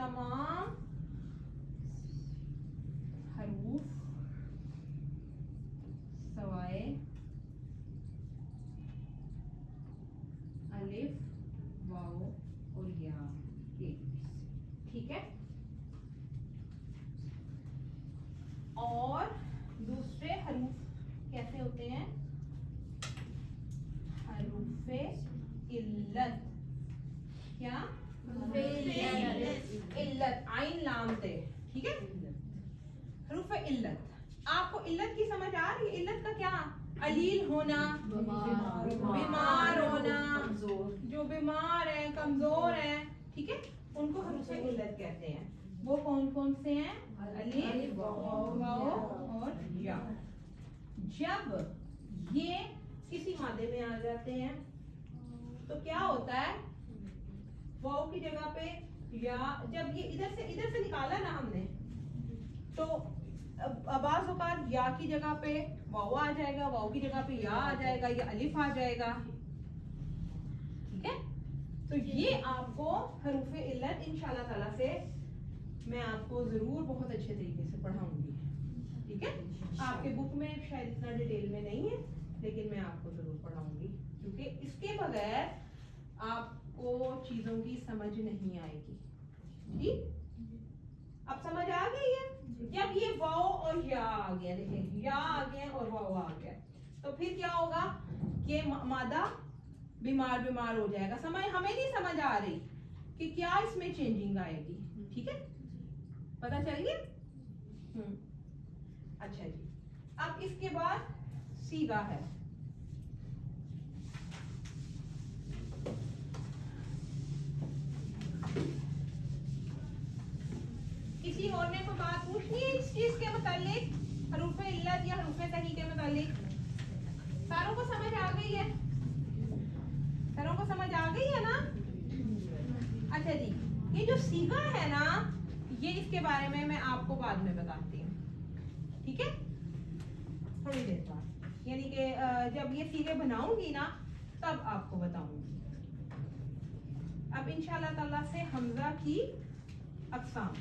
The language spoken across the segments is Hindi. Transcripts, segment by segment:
तमाम हरूफ सवाए अलिफ वाओ और या के, ठीक है। और दूसरे हरूफ कैसे होते हैं? हरूफे इल्लत। क्या? इल्लत, आइन लाम ते, ठीक है। हरूफे इल्लत, आपको इल्लत की समझ आ रही है? इल्लत का क्या? अलील होना, बीमार होना, जो बीमार है, कमजोर है, ठीक है, उनको हरूफे इल्लत कहते हैं। वो कौन कौन से हैं? अलीफ, वाओ और या। जब ये किसी मादे में आ जाते हैं तो क्या होता है? वाओ की जगह पे या, जब ये इधर से निकाला ना हमने, तो बाज़ औक़ात या की जगह पे वाओ आ जाएगा, वाओ की जगह पे या आ जाएगा, या अलिफ आ जाएगा, ठीक है। तो ये आपको हरूफे इल्लत इंशाल्लाह ताला से मैं आपको जरूर बहुत अच्छे तरीके से पढ़ाऊंगी, ठीक है। आपके बुक में शायद इतना डिटेल में नहीं है, लेकिन मैं आपको जरूर पढ़ाऊंगी, क्योंकि इसके बगैर आपको चीजों की समझ नहीं आएगी, ठीक। अब समझ आ गई है? जब ये वाओ और या आ गया, देखिए या आ गया और वाओ आ गया, तो फिर क्या होगा कि मादा बीमार बीमार हो जाएगा। समझ हमें नहीं समझ आ रही कि क्या इसमें चेंजिंग आएगी, ठीक है, पता चल गया? अच्छा जी, अब इसके बाद सीगा है। किसी और ने कोई बात पूछनी है इस चीज के मुतालिक, हरूफे इल्लत या हरूफे सही के मुतालिक? सारों को समझ आ गई है? सारों को समझ आ गई है ना? अच्छा जी, ये जो सीगा है ना, ये इसके बारे में मैं आपको बाद में बताती हूँ, ठीक है, थोड़ी देर बाद, यानी कि जब ये सीगे बनाऊंगी ना तब आपको बताऊंगी। अब इंशाल्लाह ताला से हमजा की अक़साम।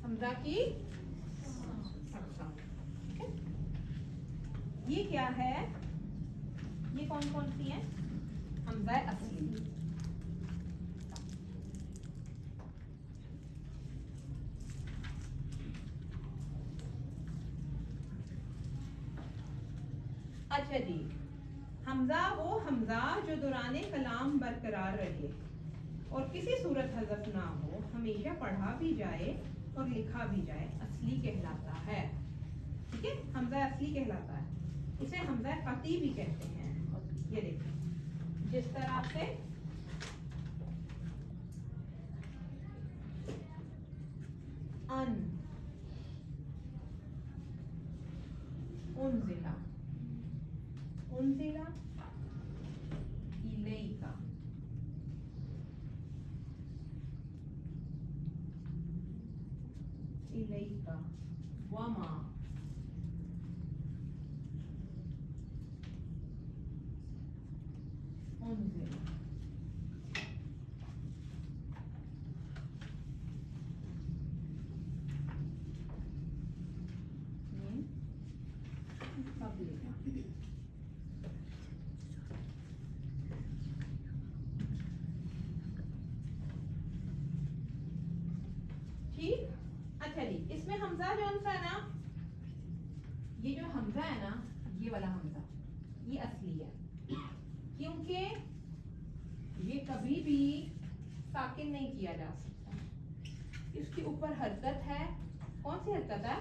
हमजा की अक़साम, ठीक है। ये क्या है? ये कौन कौन सी है? हमजा असली, अच्छा जी, हमजा वो हमजा जो दौराने कलाम बरकरार रहे और किसी सूरत हज़फ ना हो, हमेशा पढ़ा भी जाए और लिखा भी जाए, असली कहलाता है, ठीक है। हमजा असली कहलाता है, इसे हमजा क़ती भी कहते हैं। ये देखिए, जिस तरह से अन, उनज़िला, उनज़िला इलैका, इलैका, वमा, उनज़िला, ठीक। अच्छा जी, इसमें हमजा जो सा है ना, ये जो हमजा है ना, ये वाला हमजा, ये असली है, क्योंकि ये कभी भी साकिन नहीं किया जा सकता। इसके ऊपर हरकत है, कौन सी हरकत है?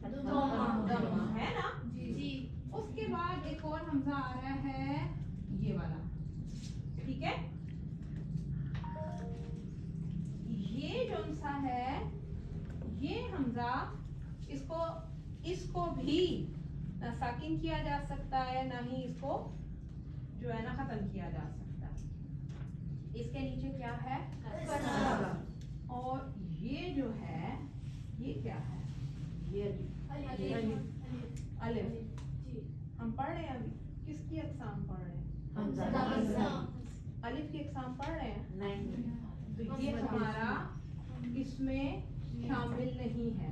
दम्मा है ना जी। उसके बाद एक और हमजा आ रहा है, ये वाला, ठीक है। ये जो सा है, ये हमजा, इसको भी ना साकिन किया जा सकता है, ना ही इसको जो है ना खत्म किया जा सकता। इसके नीचे क्या है? और ये जो है ये क्या है? ये अलिफ। हम पढ़ रहे हैं अभी किसकी अक़साम पढ़ रहे हैं? अलिफ की अक़साम पढ़ रहे हैं? नहीं। तो ये हमारा इसमें शामिल नहीं है,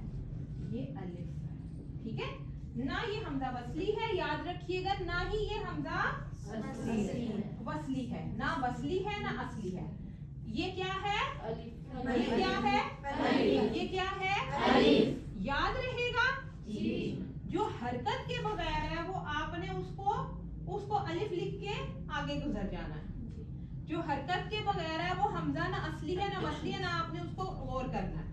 ये अलिफ है, ठीक है ना। ये हमजा वसली है, याद रखिएगा, ना ही ये हमजा वसली है, ना वसली है ना असली है। ये क्या है? ये क्या है? ये क्या है? याद रहेगा जो हरकत के बगैर है वो आपने उसको अलिफ लिख के आगे गुजर जाना है। जो हरकत के बगैर है वो हमजा ना असली है ना वसली है, ना आपने उसको गौर करना है।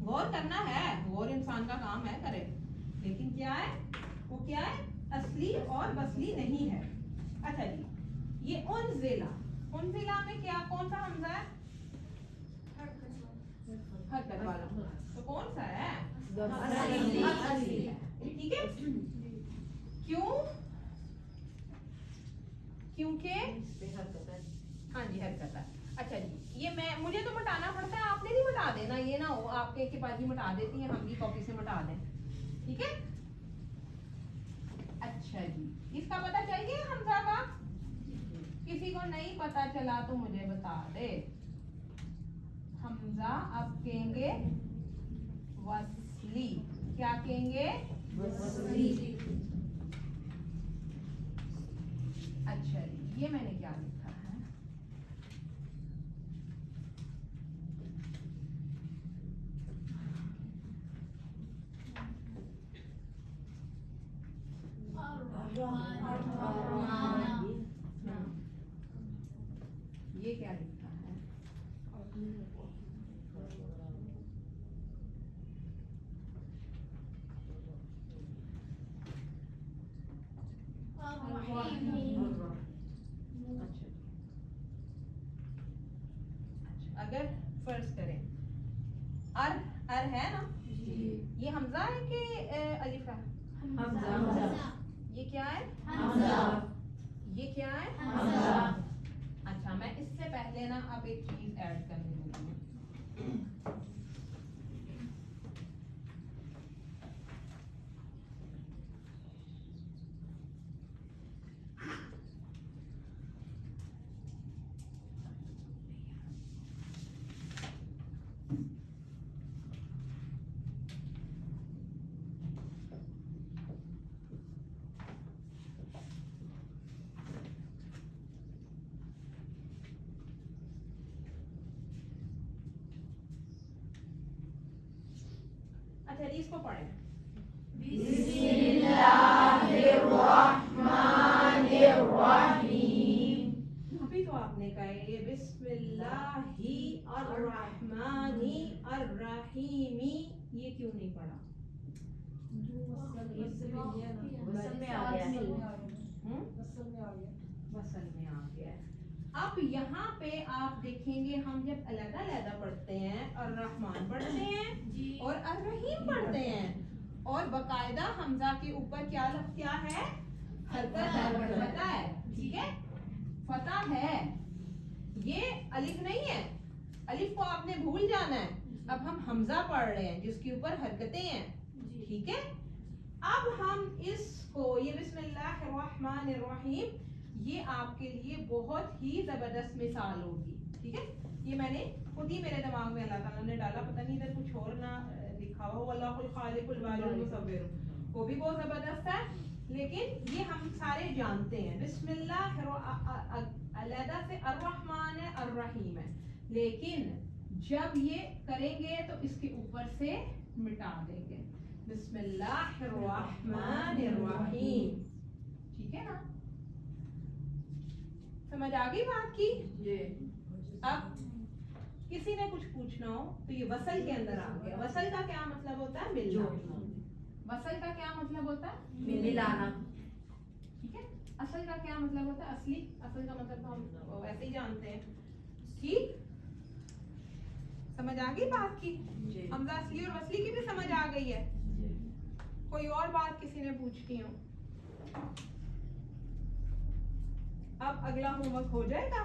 गौर करना है, गौर इंसान का काम है, करे, लेकिन क्या है वो क्या है? असली और वसली नहीं है। अच्छा जी, ये उनजिला में क्या कौन सा हमजा है? हरकत वाला। तो कौन सा है? असली है, ठीक है। क्यों? क्योंकि हाँ जी हरकत है। अच्छा जी, ये मुझे तो मिटाना पड़ता है, आपने नहीं मिटा देना, ये ना हो आपके के पास ही मिटा देती हैं, हम भी कॉपी से मिटा दें, ठीक है। अच्छा जी, इसका पता चल गया हमजा का? किसी को नहीं पता चला तो मुझे बता दे। हमजा अब कहेंगे वसली। क्या कहेंगे? वसली। अच्छा जी, ये मैंने क्या लिखा है? ये क्या लिखा है? अगर फर्ज करें अर है ना, ये हमजा है कि अलिफ है? हमजा। ये क्या है? हमजा। ये क्या है? हमजा। अच्छा, मैं इससे पहले ना अब एक चीज ऐड करने लगी हूँ। अच्छा, इसको पढ़ें। बिस्मिल्लाहिर्रहमानिर्रहीम। अभी तो आपने कहा ये बिस्मिल्लाहिर्रहमानिर्रहीमी, ये क्यों नहीं पढ़ा? वसल में आ गया। अब यहाँ पे आप देखेंगे, हम जब अलग-अलग पढ़ते हैं और रहमान पढ़ते हैं और अर्रहीम पढ़ते हैं, और बकायदा हमजा के ऊपर क्या है? हरकत है, फतह है, ठीक है, फतह है। ये अलिफ नहीं है, अलिफ को आपने भूल जाना है। अब हम हमजा पढ़ रहे हैं जिसके ऊपर हरकतें हैं, ठीक है। अब हम इसको, ये बिस्मिल्लाहिर्रहमानिर्रहीम, ये आपके लिए बहुत ही जबरदस्त मिसाल होगी, ठीक है। ये मैंने खुद ही मेरे दिमाग में अल्लाह ताला ने डाला, पता नहीं इधर कुछ और ना लिखा हो। वल्लाहुल खालिकुल बारिउल मुसव्विर, वो भी बहुत जबरदस्त है, लेकिन ये हम सारे जानते हैं। बिस्मिल्लाह से अर्रहमान है, अर्रहीम है, लेकिन जब ये करेंगे तो इसके ऊपर से मिटा देंगे, बिस्मिल्लाहिर्रहमानिर्रहीम, ठीक है ना। समझ आ गई बात की? अब किसी ने कुछ पूछना हो तो ये वसल के अंदर आ गया। वसल का क्या मतलब होता है? मिलना। वसल का क्या मतलब होता है? मिलाना, ठीक है। असल का क्या मतलब होता है? असली। असल का मतलब तो हम वैसे ही जानते हैं, ठीक। समझ आ गई बात की? हमजा असली और वसली की भी समझ आ गई है। कोई और बात किसी ने पूछनी हो? अब अगला होमवर्क हो जाएगा।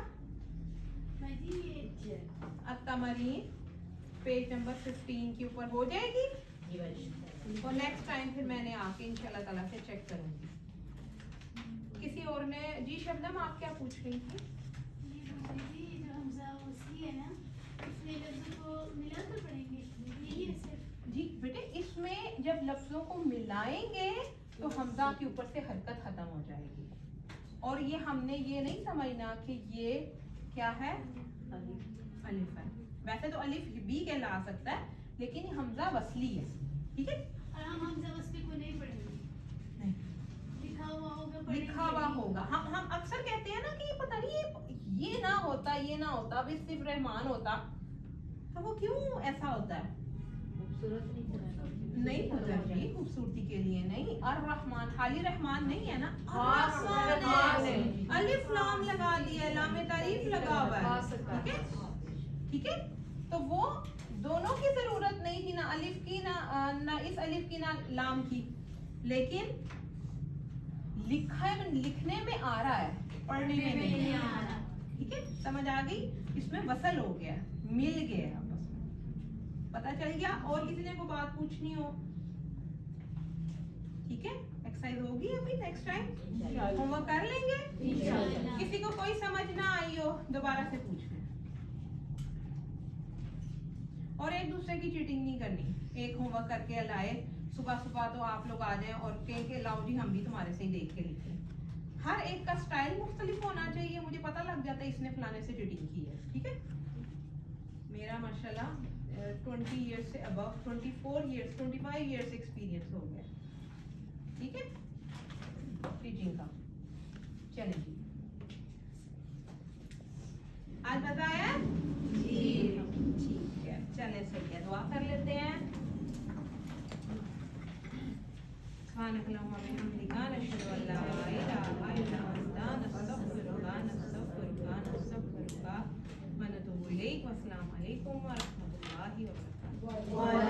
अत्तमरीन पेज नंबर 15 के ऊपर हो जाएगी। और नेक्स्ट टाइम फिर मैंने आके इंशाल्लाह ताला से चेक करूंगी। किसी और ने जी शबनम आप क्या पूछ रही थी? जी बेटे इसमें जब लफ्जों को मिलाएंगे तो हमजा के ऊपर से हरकत खत्म हो जाएगी। और ये हमने ये नहीं समझना कि ये क्या है, अलिफ है। वैसे तो अलिफ भी कहला सकता है लेकिन हमजा वसली है, ठीक है। हम हमजा वसली को नहीं पढ़ेंगे, नहीं लिखा हुआ होगा, लिखा हुआ होगा। हम अक्सर कहते हैं ना कि पता नहीं ये ना होता, ये ना होता, अभी सिर्फ रहमान होता, तो वो क्यों ऐसा होता है? नहीं होता जी, खूबसूरती के लिए नहीं। और रहमान खाली रहमान नहीं है ना, आसमान है। अलिफ लाम लगा दिया, लाम तारीफ लगा हुआ है, ठीक है ठीक है। तो वो दोनों की जरूरत नहीं थी, ना अलिफ की ना इस अलिफ की ना लाम की, लेकिन लिखने में आ रहा है, पढ़ने में नहीं आ रहा, ठीक है। समझ आ गई? इसमें वसल हो गया, मिल गया, आपस में पता चल गया। और किसी ने को बात पूछनी हो, ठीक है। एक्सरसाइज होगी अभी, नेक्स्ट टाइम होमवर्क कर लेंगे। किसी को कोई समझ ना आई हो दोबारा से पूछ लें। और एक दूसरे की चीटिंग नहीं करनी। एक होमवर्क करके लाए सुबह सुबह तो आप लोग आ जाएं और कहें कि लाओ जी हम भी तुम्हारे से ही देख के लिखें। हर एक का स्टाइल मुख्तलिफ होना चाहिए। मुझे पता लग जाता है इसने फलाने से चीटिंग की है, ठीक है। मेरा माशाल्लाह 20 इयर्स से अबव 24 इयर्स 25 इयर्स एक्सपीरियंस हो गया, ठीक है, टीचिंग का। चलें जी, आज बताया जी, ठीक है। चलें सही है, दुआ कर लेते हैं। सुब्हानकल्लाहुम्मा व बिहम्दिका नशहदु अन ला इलाहा इल्ला अंता नस्तगफिरुका व नतूबु इलैक। अस्सलामु अलैकुम व रहमतुल्लाहि व बरकातुहू।